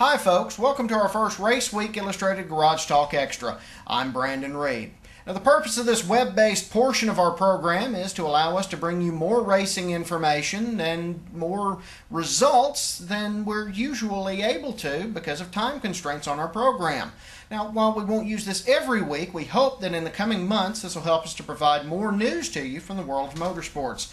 Hi folks, welcome to our first Raceweek Illustrated Garage Talk Extra. I'm Brandon Reed. Now the purpose of this web-based portion of our program is to allow us to bring you more racing information and more results than we're usually able to because of time constraints on our program. Now while we won't use this every week, we hope that in the coming months this will help us to provide more news to you from the world of motorsports.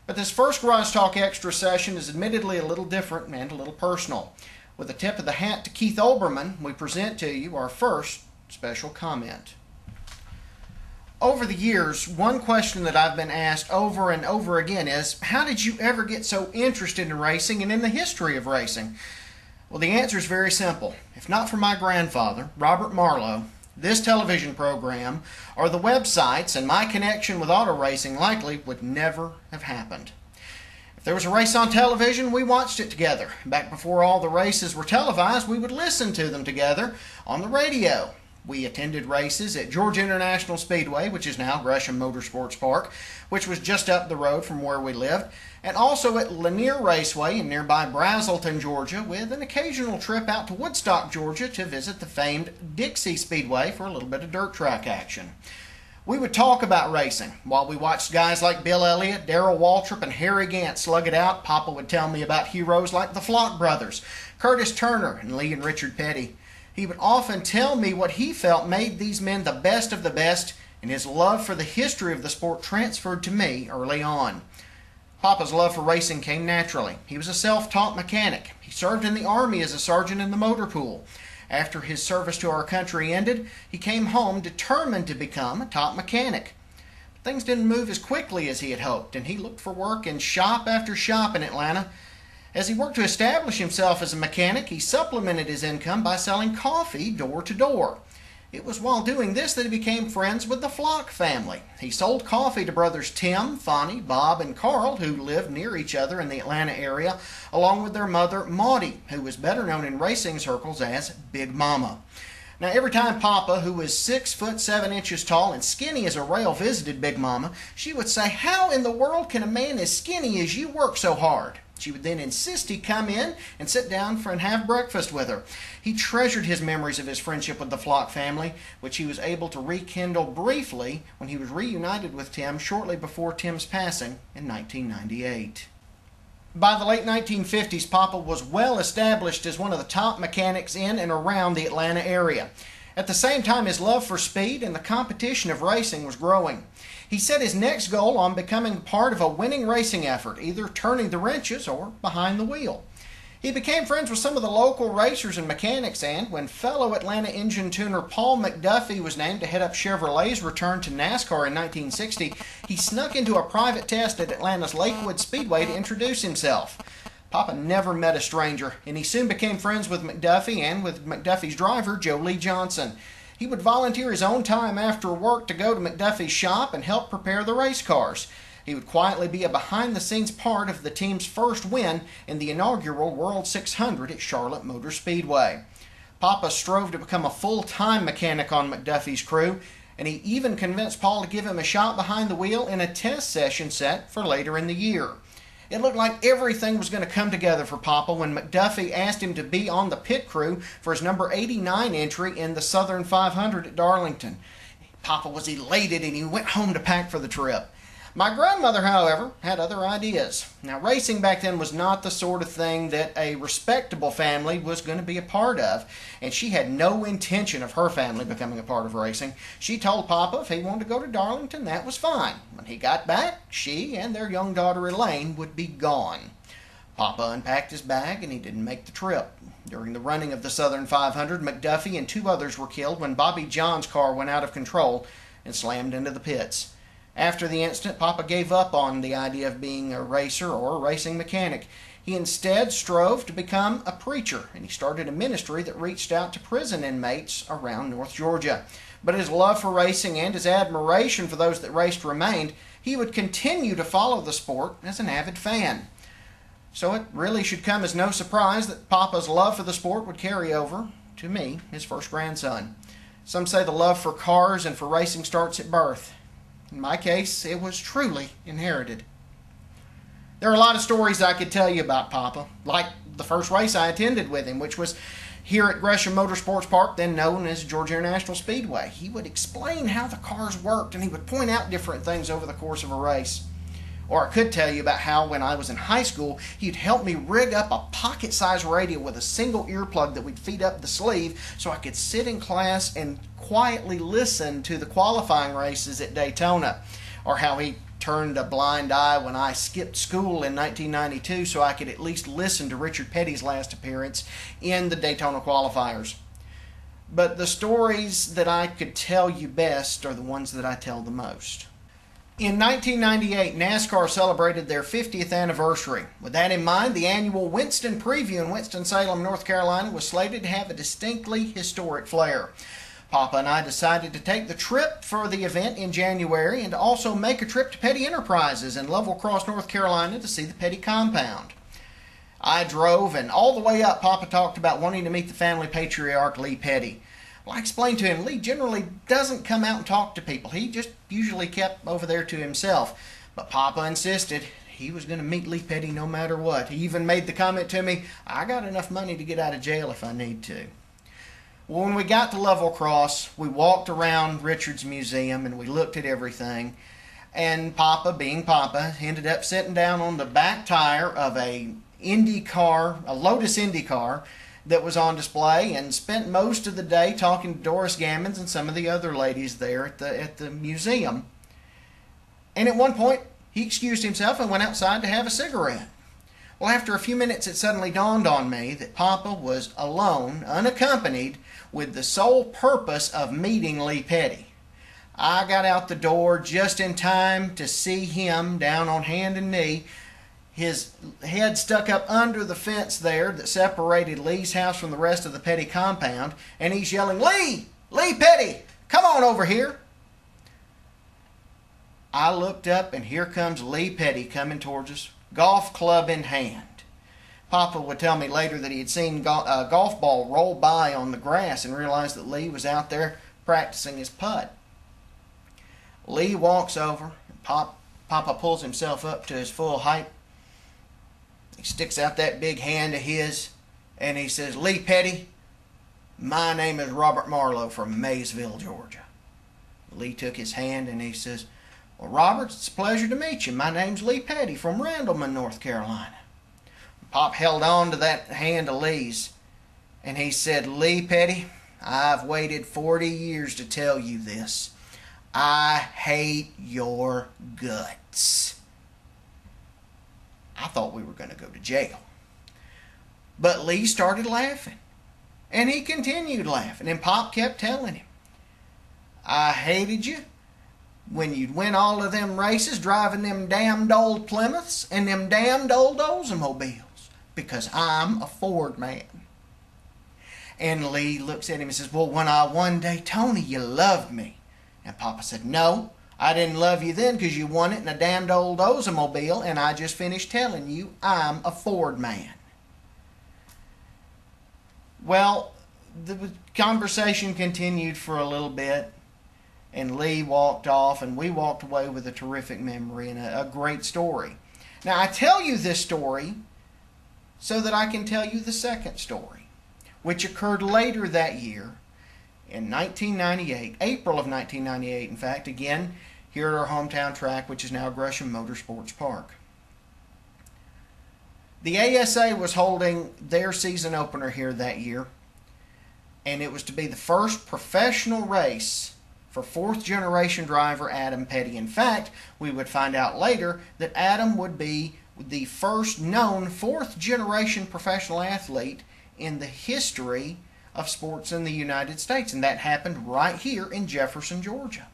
But this first Garage Talk Extra session is admittedly a little different and a little personal. With a tip of the hat to Keith Olbermann, we present to you our first special comment. Over the years, one question that I've been asked over and over again is, how did you ever get so interested in racing and in the history of racing? Well, the answer is very simple. If not for my grandfather, Robert Marlowe, this television program, or the websites and my connection with auto racing likely would never have happened. If there was a race on television, we watched it together. Back before all the races were televised, we would listen to them together on the radio. We attended races at Georgia International Speedway, which is now Gresham Motorsports Park, which was just up the road from where we lived, and also at Lanier Raceway in nearby Brazelton, Georgia, with an occasional trip out to Woodstock, Georgia to visit the famed Dixie Speedway for a little bit of dirt track action. We would talk about racing. While we watched guys like Bill Elliott, Darrell Waltrip, and Harry Gant slug it out, Papa would tell me about heroes like the Flock brothers, Curtis Turner, and Lee and Richard Petty. He would often tell me what he felt made these men the best of the best, and his love for the history of the sport transferred to me early on. Papa's love for racing came naturally. He was a self-taught mechanic. He served in the Army as a sergeant in the motor pool. After his service to our country ended, he came home determined to become a top mechanic. But things didn't move as quickly as he had hoped, and he looked for work in shop after shop in Atlanta. As he worked to establish himself as a mechanic, he supplemented his income by selling coffee door to door. It was while doing this that he became friends with the Flock family. He sold coffee to brothers Tim, Fonnie, Bob, and Carl, who lived near each other in the Atlanta area, along with their mother, Maudie, who was better known in racing circles as Big Mama. Now, every time Papa, who was 6'7" tall and skinny as a rail, visited Big Mama, she would say, "How in the world can a man as skinny as you work so hard?" She would then insist he come in and sit down and have breakfast with her. He treasured his memories of his friendship with the Flock family, which he was able to rekindle briefly when he was reunited with Tim shortly before Tim's passing in 1998. By the late 1950s, Papa was well established as one of the top mechanics in and around the Atlanta area. At the same time, his love for speed and the competition of racing was growing. He set his next goal on becoming part of a winning racing effort, either turning the wrenches or behind the wheel. He became friends with some of the local racers and mechanics, and when fellow Atlanta engine tuner Paul McDuffie was named to head up Chevrolet's return to NASCAR in 1960, he snuck into a private test at Atlanta's Lakewood Speedway to introduce himself. Papa never met a stranger, and he soon became friends with McDuffie and with McDuffie's driver, Joe Lee Johnson. He would volunteer his own time after work to go to McDuffie's shop and help prepare the race cars. He would quietly be a behind-the-scenes part of the team's first win in the inaugural World 600 at Charlotte Motor Speedway. Papa strove to become a full-time mechanic on McDuffie's crew, and he even convinced Paul to give him a shot behind the wheel in a test session set for later in the year. It looked like everything was going to come together for Papa when McDuffie asked him to be on the pit crew for his number 89 entry in the Southern 500 at Darlington. Papa was elated and he went home to pack for the trip. My grandmother, however, had other ideas. Now, racing back then was not the sort of thing that a respectable family was going to be a part of, and she had no intention of her family becoming a part of racing. She told Papa if he wanted to go to Darlington, that was fine. When he got back, she and their young daughter Elaine would be gone. Papa unpacked his bag and he didn't make the trip. During the running of the Southern 500, McDuffie and two others were killed when Bobby John's car went out of control and slammed into the pits. After the incident, Papa gave up on the idea of being a racer or a racing mechanic. He instead strove to become a preacher, and he started a ministry that reached out to prison inmates around North Georgia. But his love for racing and his admiration for those that raced remained. He would continue to follow the sport as an avid fan. So it really should come as no surprise that Papa's love for the sport would carry over to me, his first grandson. Some say the love for cars and for racing starts at birth. In my case, it was truly inherited. There are a lot of stories I could tell you about Papa, like the first race I attended with him, which was here at Gresham Motorsports Park, then known as Georgia International Speedway. He would explain how the cars worked, and he would point out different things over the course of a race. Or I could tell you about how when I was in high school, he'd help me rig up a pocket-sized radio with a single earplug that we'd feed up the sleeve so I could sit in class and quietly listen to the qualifying races at Daytona. Or how he turned a blind eye when I skipped school in 1992 so I could at least listen to Richard Petty's last appearance in the Daytona qualifiers. But the stories that I could tell you best are the ones that I tell the most. In 1998, NASCAR celebrated their 50th anniversary. With that in mind, the annual Winston Preview in Winston-Salem, North Carolina was slated to have a distinctly historic flair. Papa and I decided to take the trip for the event in January and to also make a trip to Petty Enterprises in Level Cross, North Carolina to see the Petty compound. I drove, and all the way up, Papa talked about wanting to meet the family patriarch, Lee Petty. Well, I explained to him, Lee generally doesn't come out and talk to people. He just usually kept over there to himself. But Papa insisted he was going to meet Lee Petty no matter what. He even made the comment to me, I got enough money to get out of jail if I need to. Well, when we got to Level Cross, we walked around Richard's Museum and we looked at everything. And Papa, being Papa, ended up sitting down on the back tire of a Lotus Indy car, that was on display, and spent most of the day talking to Doris Gammons and some of the other ladies there at the museum. And at one point, he excused himself and went outside to have a cigarette. Well, after a few minutes, it suddenly dawned on me that Papa was alone, unaccompanied, with the sole purpose of meeting Lee Petty. I got out the door just in time to see him down on hand and knee, his head stuck up under the fence there that separated Lee's house from the rest of the Petty compound, and he's yelling, Lee! Lee Petty! Come on over here! I looked up, and here comes Lee Petty coming towards us, golf club in hand. Papa would tell me later that he had seen a golf ball roll by on the grass and realized that Lee was out there practicing his putt. Lee walks over, and Papa pulls himself up to his full height. He sticks out that big hand of his, and he says, Lee Petty, my name is Robert Marlowe from Maysville, Georgia. Lee took his hand, and he says, well, Robert, it's a pleasure to meet you. My name's Lee Petty from Randleman, North Carolina. Pop held on to that hand of Lee's, and he said, Lee Petty, I've waited 40 years to tell you this. I hate your guts. I thought we were going to go to jail. But Lee started laughing. And he continued laughing. And Pop kept telling him, I hated you when you'd win all of them races driving them damned old Plymouths and them damned old Oldsmobiles. Because I'm a Ford man. And Lee looks at him and says, well, when I won Daytona, you loved me. And Papa said, no. I didn't love you then because you won it in a damned old Oldsmobile, and I just finished telling you I'm a Ford man. Well, the conversation continued for a little bit, and Lee walked off, and we walked away with a terrific memory and a great story. Now, I tell you this story so that I can tell you the second story, which occurred later that year, in 1998, April of 1998, in fact, again, here at our hometown track, which is now Gresham Motorsports Park. The ASA was holding their season opener here that year, and it was to be the first professional race for fourth-generation driver Adam Petty. In fact, we would find out later that Adam would be the first known fourth-generation professional athlete in the history of sports in the United States, and that happened right here in Jefferson, Georgia.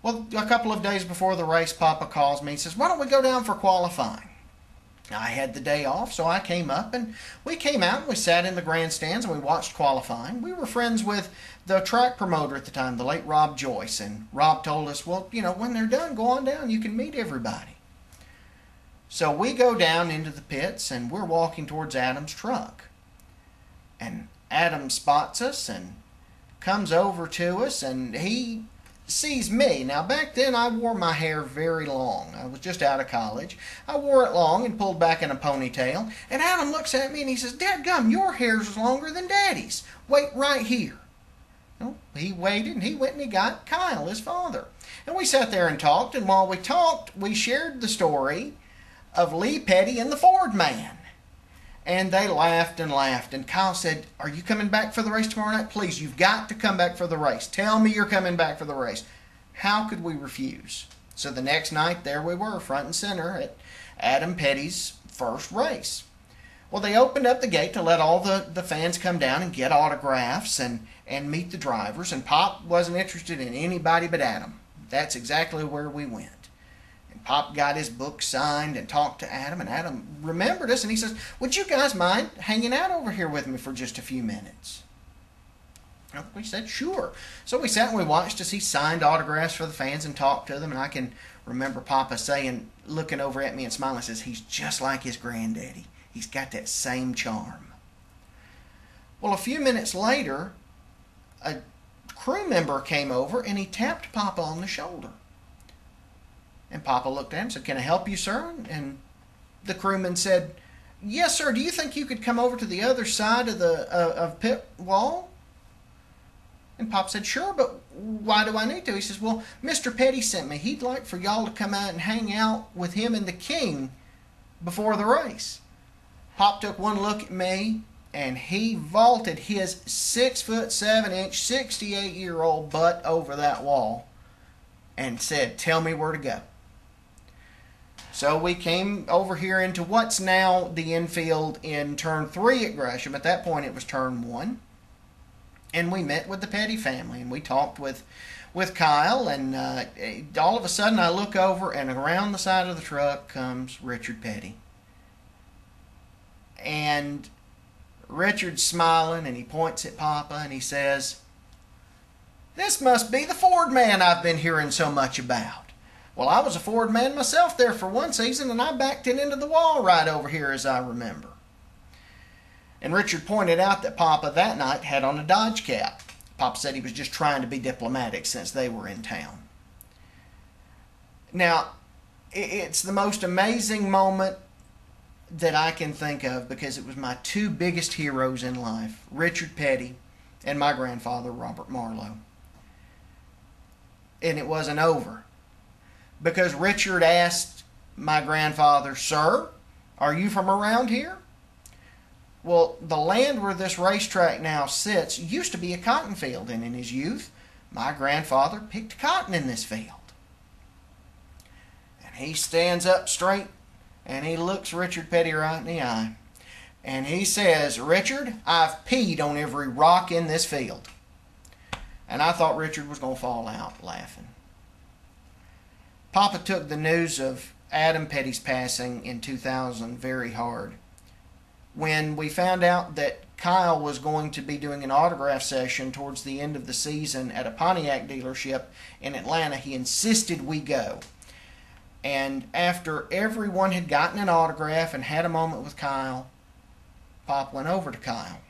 Well, a couple of days before the race, Papa calls me and says, why don't we go down for qualifying? I had the day off, so I came up, and we came out and we sat in the grandstands and we watched qualifying. We were friends with the track promoter at the time, the late Rob Joyce, and Rob told us, well, you know, when they're done, go on down, you can meet everybody. So we go down into the pits, and we're walking towards Adam's truck. And Adam spots us and comes over to us, and he sees me. Now, back then, I wore my hair very long. I was just out of college. I wore it long and pulled back in a ponytail. And Adam looks at me and he says, "Dadgum, your hair's longer than Daddy's. Wait right here." Well, he waited and he went and he got Kyle, his father. And we sat there and talked. And while we talked, we shared the story of Lee Petty and the Ford man. And they laughed and laughed. And Kyle said, "Are you coming back for the race tomorrow night? Please, you've got to come back for the race. Tell me you're coming back for the race." How could we refuse? So the next night, there we were, front and center at Adam Petty's first race. Well, they opened up the gate to let all the fans come down and get autographs and meet the drivers. And Pop wasn't interested in anybody but Adam. That's exactly where we went. Pop got his book signed and talked to Adam, and Adam remembered us, and he says, "Would you guys mind hanging out over here with me for just a few minutes?" And we said, "Sure." So we sat and we watched as he signed autographs for the fans and talked to them, and I can remember Papa saying, looking over at me and smiling, says, "He's just like his granddaddy. He's got that same charm." Well, a few minutes later, a crew member came over, and he tapped Papa on the shoulder. And Papa looked at him and said, "Can I help you, sir?" And the crewman said, "Yes, sir. Do you think you could come over to the other side of the pit wall?" And Pop said, "Sure, but why do I need to?" He says, "Well, Mr. Petty sent me. He'd like for y'all to come out and hang out with him and the king before the race." Pop took one look at me, and he vaulted his 6'7", 68-year-old butt over that wall and said, "Tell me where to go." So we came over here into what's now the infield in turn 3 at Gresham. At that point, it was turn 1. And we met with the Petty family, and we talked with Kyle, and all of a sudden I look over, and around the side of the truck comes Richard Petty. And Richard's smiling, and he points at Papa, and he says, "This must be the Ford man I've been hearing so much about." Well, I was a Ford man myself there for one season, and I backed it into the wall right over here, as I remember. And Richard pointed out that Papa that night had on a Dodge cap. Papa said he was just trying to be diplomatic since they were in town. Now, it's the most amazing moment that I can think of, because it was my two biggest heroes in life, Richard Petty and my grandfather, Robert Marlowe. And it wasn't over, because Richard asked my grandfather, "Sir, are you from around here?" Well, the land where this racetrack now sits used to be a cotton field, and in his youth, my grandfather picked cotton in this field. And he stands up straight, and he looks Richard Petty right in the eye, and he says, "Richard, I've peed on every rock in this field." And I thought Richard was going to fall out laughing. Papa took the news of Adam Petty's passing in 2000 very hard. When we found out that Kyle was going to be doing an autograph session towards the end of the season at a Pontiac dealership in Atlanta, he insisted we go. And after everyone had gotten an autograph and had a moment with Kyle, Pop went over to Kyle.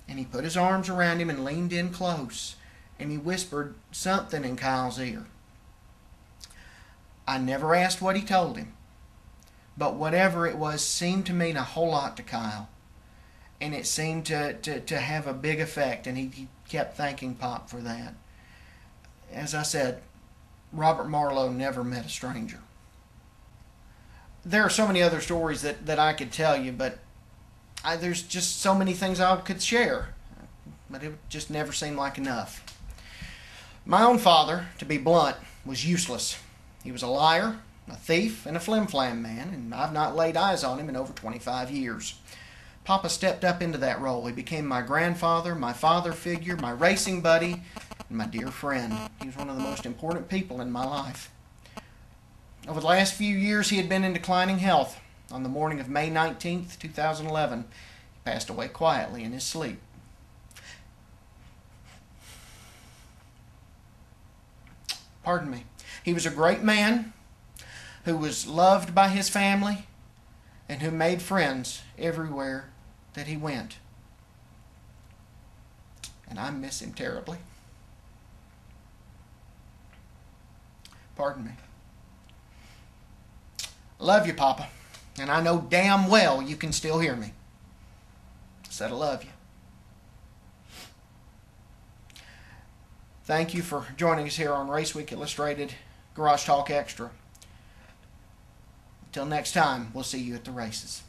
And he put his arms around him and leaned in close. And he whispered something in Kyle's ear. I never asked what he told him, but whatever it was seemed to mean a whole lot to Kyle. And it seemed to have a big effect, and he kept thanking Pop for that. As I said, Robert Marlowe never met a stranger. There are so many other stories that I could tell you, but there's just so many things I could share, but it just never seemed like enough. My own father, to be blunt, was useless. He was a liar, a thief, and a flim-flam man, and I've not laid eyes on him in over 25 years. Papa stepped up into that role. He became my grandfather, my father figure, my racing buddy, and my dear friend. He was one of the most important people in my life. Over the last few years, he had been in declining health. On the morning of May 19th, 2011, he passed away quietly in his sleep. Pardon me. He was a great man who was loved by his family and who made friends everywhere that he went. And I miss him terribly. Pardon me. I love you, Papa. And I know damn well you can still hear me. I said I love you. Thank you for joining us here on Raceweek Illustrated Garage Talk Extra. Until next time, we'll see you at the races.